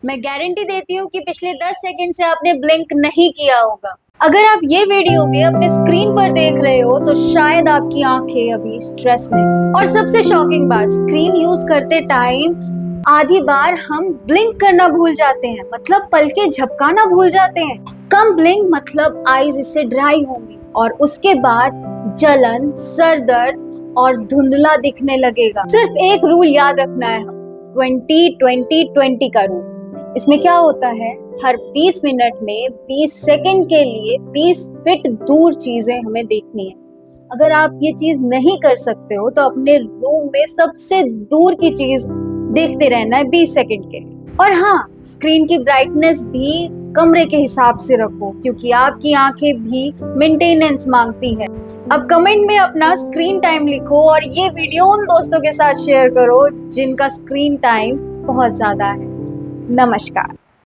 मैं गारंटी देती हूँ कि पिछले 10 सेकंड से आपने ब्लिंक नहीं किया होगा। अगर आप ये वीडियो भी अपने स्क्रीन पर देख रहे हो तो शायद आपकी आंखें अभी स्ट्रेस में। और सबसे शॉकिंग बात, स्क्रीन यूज करते टाइम आधी बार हम ब्लिंक करना भूल जाते हैं, मतलब पलकें झपकाना भूल जाते हैं। कम ब्लिंक मतलब आईज इससे ड्राई होंगी और उसके बाद जलन, सर दर्द और धुंधला दिखने लगेगा। सिर्फ एक रूल याद रखना है, 20-20-20 का रूल। इसमें क्या होता है, हर 20 मिनट में 20 सेकंड के लिए 20 फीट दूर चीजें हमें देखनी है। अगर आप ये चीज नहीं कर सकते हो तो अपने रूम में सबसे दूर की चीज देखते रहना है 20 सेकंड के लिए। और हाँ, स्क्रीन की ब्राइटनेस भी कमरे के हिसाब से रखो, क्योंकि आपकी आंखें भी मेंटेनेंस मांगती है। अब कमेंट में अपना स्क्रीन टाइम लिखो और ये वीडियो उन दोस्तों के साथ शेयर करो जिनका स्क्रीन टाइम बहुत ज्यादा है। नमस्कार।